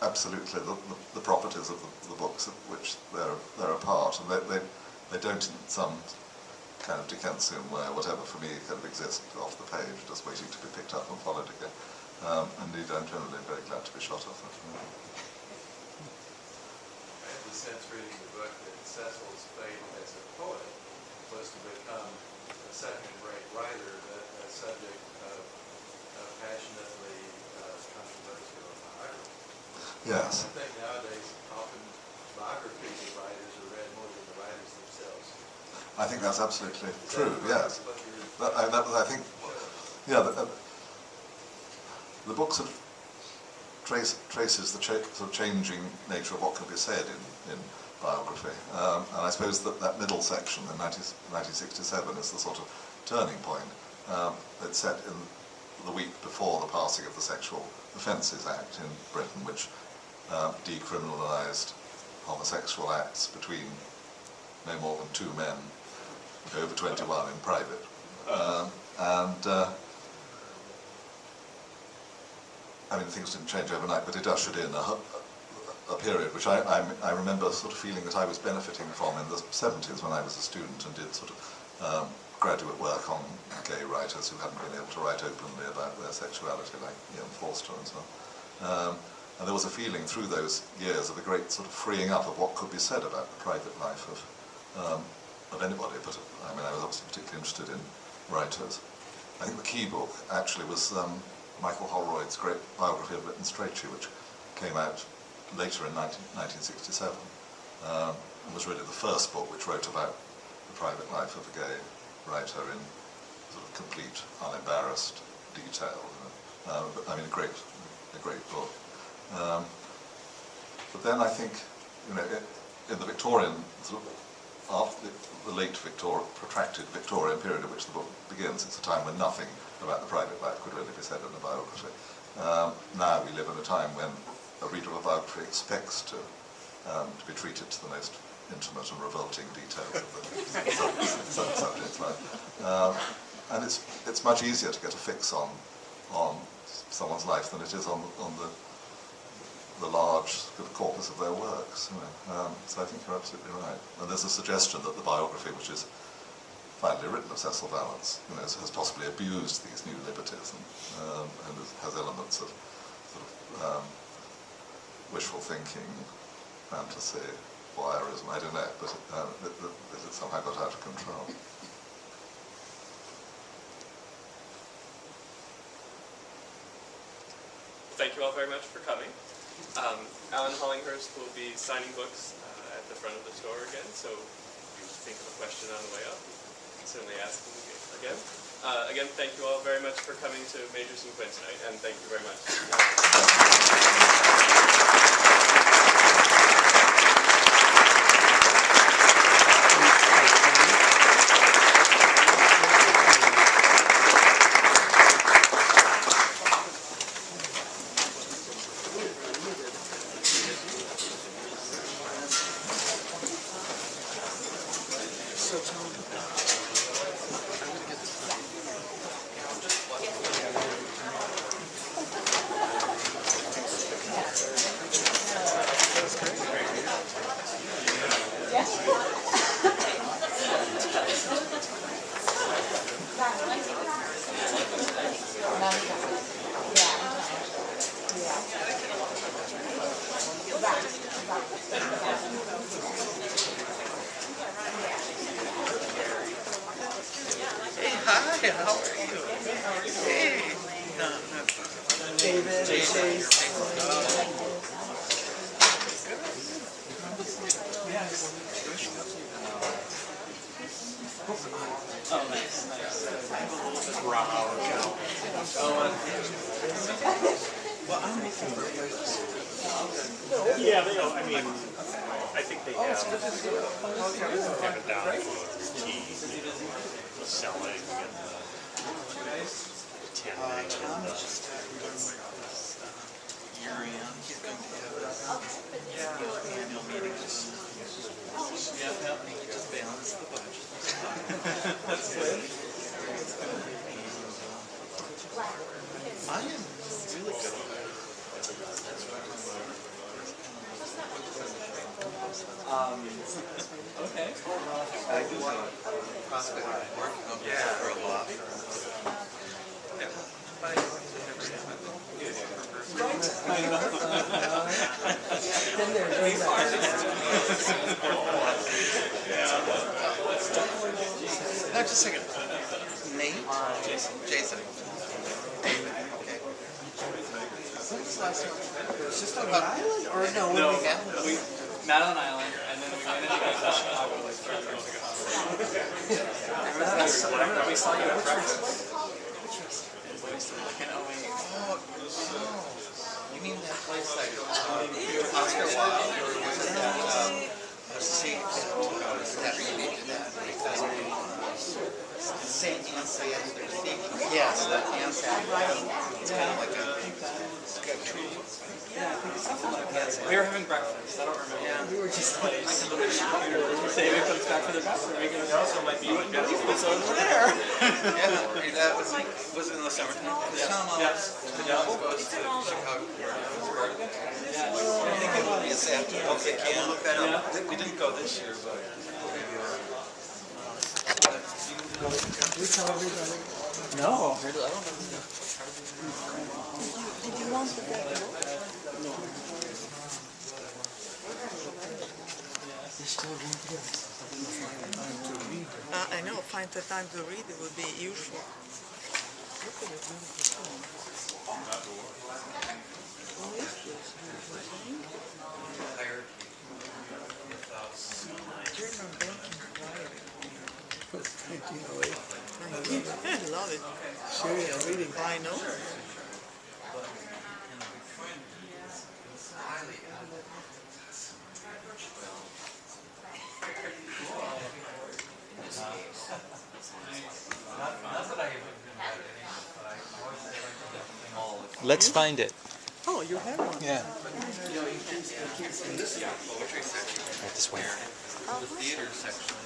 absolutely the properties of the books of which they're a part, and they don't in some kind of Dickensian way, whatever, for me, kind of exist off the page, just waiting to be picked up and followed again. Indeed, I'm generally very glad to be shot off that. I have the sense reading the book that Cecil's fate as a poet was to become a second-rate writer, but a subject of passionately controversial biography. Yes. I think nowadays often biographies of writers are read more than the writers themselves. I think that's absolutely true, yes. I think, yeah, the book sort of traces the sort of changing nature of what can be said in biography. And I suppose that middle section in 1967 is the sort of turning point. It's set in the week before the passing of the Sexual Offences Act in Britain, which decriminalised homosexual acts between no more than two men over 21 in private. I mean, things didn't change overnight, but it ushered in a period which I remember sort of feeling that I was benefiting from in the 70s when I was a student and did sort of graduate work on gay writers who hadn't been able to write openly about their sexuality, like Ian Forster and so on. And there was a feeling through those years of a great sort of freeing up of what could be said about the private life of anybody, but I mean, I was obviously particularly interested in writers. I think the key book actually was Michael Holroyd's great biography of Lytton Strachey, which came out later in 1967, and was really the first book which wrote about the private life of a gay writer in sort of complete, unembarrassed detail. I mean, a great book. But then I think, you know, in the Victorian, sort of after the late protracted Victorian period in which the book begins, it's a time when nothing about the private life could really be said in a biography. Now we live in a time when a reader of a biography expects to be treated to the most intimate and revolting details of the subject's life. And it's much easier to get a fix on someone's life than it is on the large corpus of their works. You know. So I think you're absolutely right. And there's a suggestion that the biography, which is finally written of Cecil Valence, you know, has possibly abused these new liberties and has elements of sort of wishful thinking, fantasy, voyeurism, I don't know, but it somehow got out of control. Thank you all very much for coming. Alan Hollinghurst will be signing books at the front of the store again, so if you think of a question on the way up, you can certainly ask him again. Again, thank you all very much for coming to Magers Quinn tonight, and thank you very much. Oh, nice, nice. Yeah, they don't, I mean, I think they have it down for tea, selling, and attending, year-end, he's going to have a annual meeting this I think he just balanced the budget. That's good. I am really good at that. Okay. I do have a prospect of working on this for a law firm. No, just a second. Nate? Jason. Okay. When was the last one? It was just on an island? Or no, when we met? We met on Island, and then we went into Chicago like 3 years ago. I remember that we saw you at breakfast. We used to look at Oh, you mean that place like Oscar Wilde? Or was it that, see, that related to that? St. Anselm. Yes, that Anselm. It's kind of like a tree. something like that. We were having breakfast. I don't remember. Yeah. We were just like, I can look at the computer and David comes back for the bathroom. It also might be it's over there. Yeah, that was it in the summertime? This time I was to Chicago. I think it was after. Okay, can look that up. We didn't go this year, but. No. Did you want to get a book? I know, find the time to read it would be useful. German banking inquiry. 1908. I love it. Serial reading. I know. Let's find it. Oh, you have one? Yeah. This poetry section. Right this way. The theater section.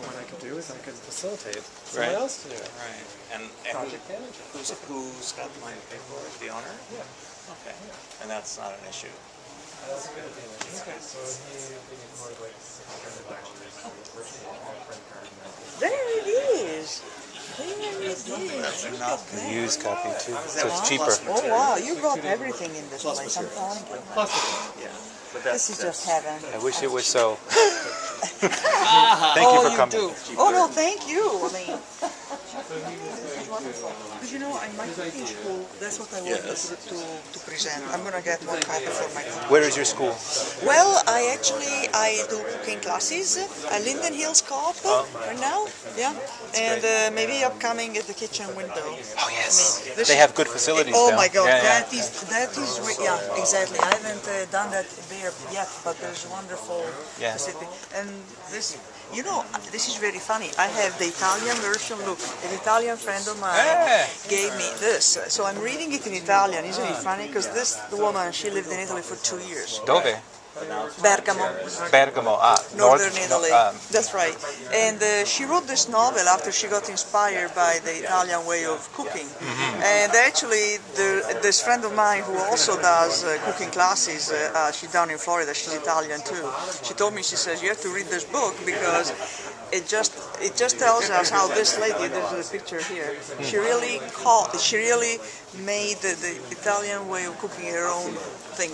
What I could do is I could facilitate Right. somebody else to do it. Right. And Project manager. who's got my paperwork? The owner? Yeah. Okay. And that's not an issue. That's a good deal. Okay. So he needs more like 600 There it is. There it is. Look at The that. used copy too, so it's cheaper. Oh wow, you got everything in this place. I'm telling you. But This is just heaven. I wish it was so. Thank you for coming. Do. Oh no, thank you. I mean, but you know, in my cooking school, that's what I wanted to present. I'm gonna get one copy for my. Where is your school? Well, I do cooking classes at Linden Hills Co-op right now. Yeah, and maybe upcoming at the kitchen window. Oh yes, this they is- have good facilities. Oh now. my God, Yeah, that is yeah, exactly. I haven't done that there yet, but there's wonderful Yeah. facility. And this, you know, this is very funny. I have the Italian version. Look, an Italian friend of mine gave me this, so I'm reading it in Italian. Isn't it funny? Because this woman, she lived in Italy for 2 years. Dove? Bergamo. Bergamo. Northern Italy. That's right. And she wrote this novel after she got inspired by the Italian way of cooking. And actually, this friend of mine who also does cooking classes, she's down in Florida, she's Italian too. She told me, she says, you have to read this book because it just tells us how this lady, there's a picture here, she really made the Italian way of cooking her own thing.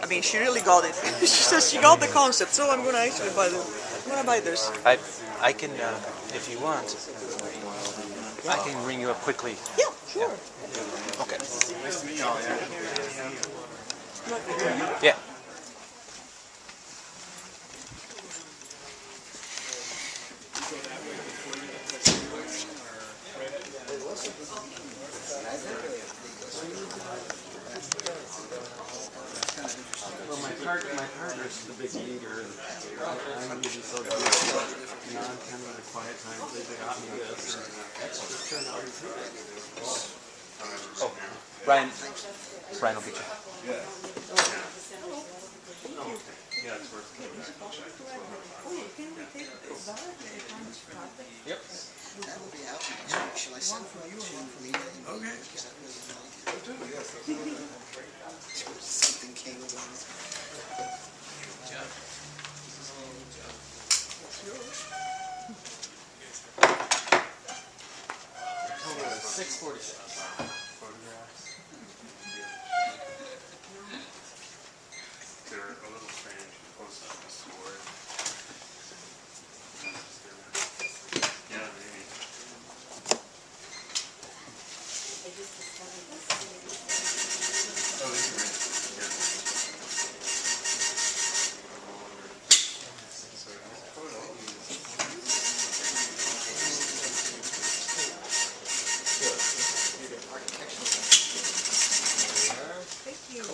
I mean, she really got it. She says she got the concept, so I'm gonna actually buy this. I'm gonna buy this. I can, if you want, I can ring you up quickly. Yeah, sure. Okay. Yeah. partner's the big leader, and I'm usually so good at kind of the quiet times. They got me this, and it's turned out good. Oh, Ryan will beat you. Yeah. Yeah, it's worth it. Yep. That will be out next week. Shall I send one for you and one for me? Okay. Because I really like it. Something came along. Good job. Total is 646. Photographs. They're a little strange. Post on the sword. Yeah, maybe. Oh, these are great. Yeah. So this photo Thank you.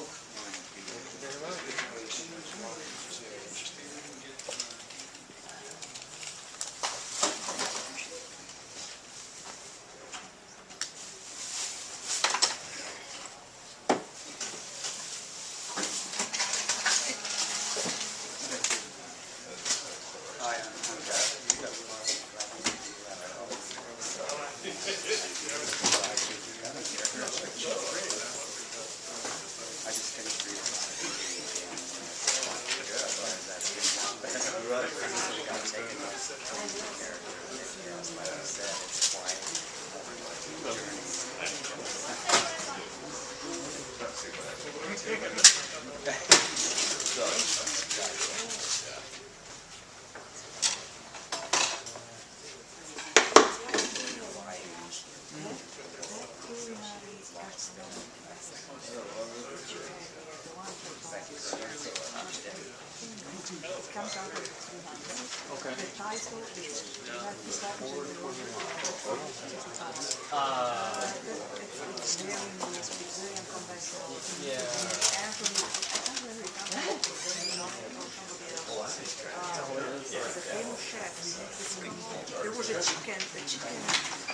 There was a chicken,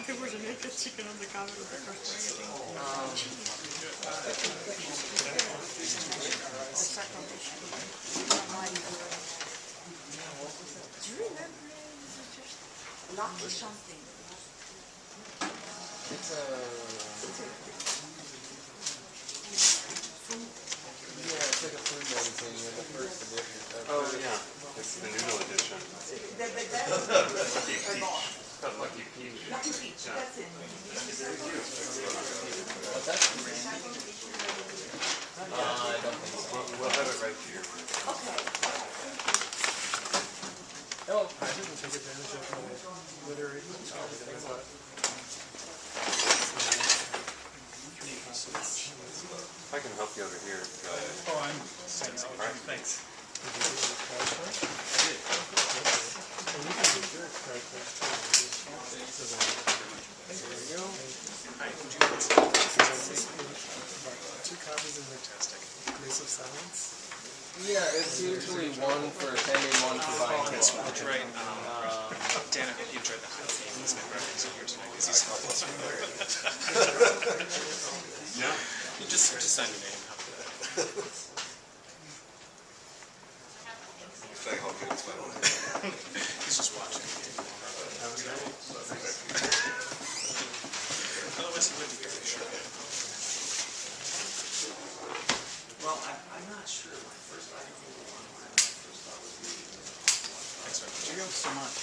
there was a naked chicken on the cover of the first magazine. The second issue. Do you remember just Lucky something? It's a... Yeah, it's like a food magazine in the first edition. Oh, yeah. It's the noodle edition. It's called Lucky Peach. Lucky Peach, that's it. What's that? I don't think so. We'll have it right here. Okay. Oh, I didn't take advantage of literary books. I can help you over here. Oh, I'm sensing. All right. Thanks. Two copies of Fantastic. Grace of Silence. Yeah, it's usually one for attending, one for buying. That's right. Dan, I hope you enjoyed the highlight. He's been referencing here tonight because he's helping us remember it. Yeah. You just sign your name. He's just watching. Otherwise, he wouldn't be here, sure. Well, I'm not sure. My first thought would be the one where my first thought would be. Thanks very much. Thank you so much.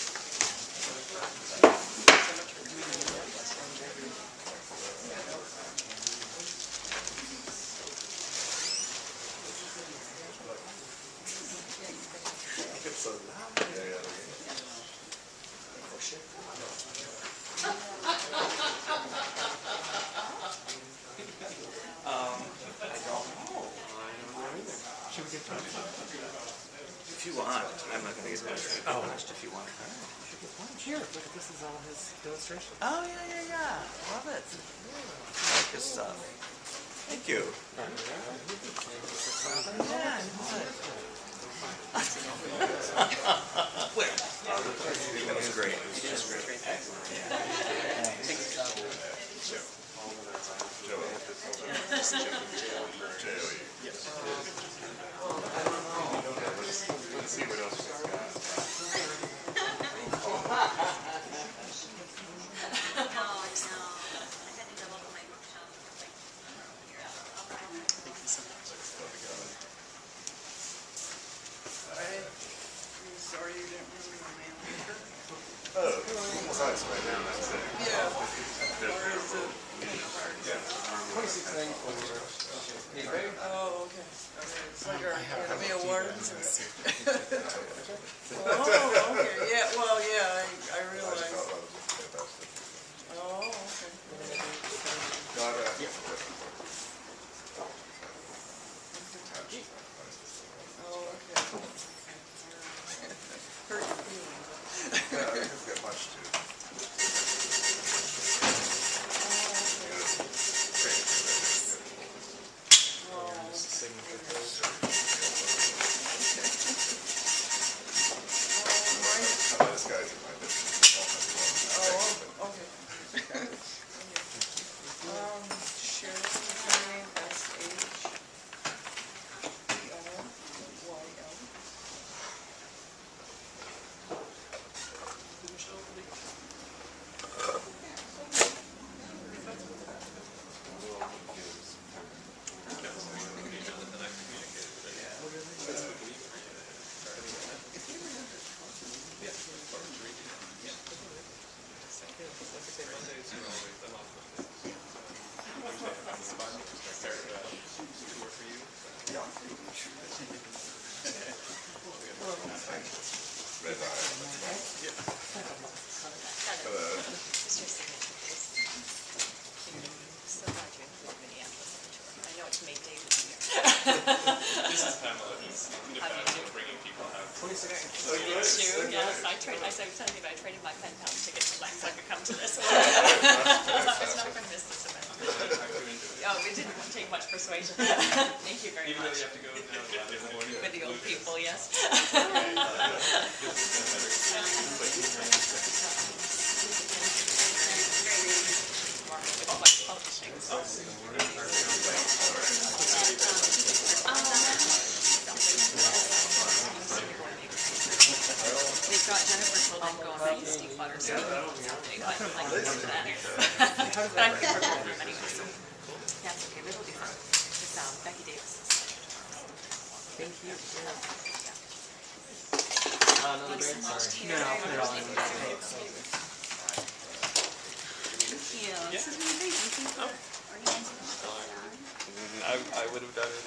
It's so loud. Should we get to it? If you want, I'm not going to get punished. Oh. If you want. Here, look at this is all his illustration. Oh, yeah. Love it. I like his stuff. Thank you. That was great. Let's see what else she's got. Sorry you didn't remember my man. Oh, that's right now, that's it. Yeah. Or is it kind of hard? Oh, okay. Okay, it's like our Academy Awards. Oh, okay, yeah, well, yeah, I realize. Oh, okay. Oh, okay. Hurt your feelings. So glad you included Minneapolis on the tour. I know it's made David here. This is Pamela. He's bringing people out. 26. Yes, I was telling you, but I traded my pen pal ticket so I could come to this. I was not going to miss this event. Oh, it didn't take much persuasion. Thank you very much. Even though you have to go now with the old people, yes. They've got Jennifer Children going back to Steve Butters someday, but I'd like to go to that. But I've never heard of them anyway, so that's okay, but it'll be fun. It's Becky Davis. Thank you. Another break? Sorry. No, I'll put it all in the tape. Thank you. This is really great. Thank you for organizing. I would have done it.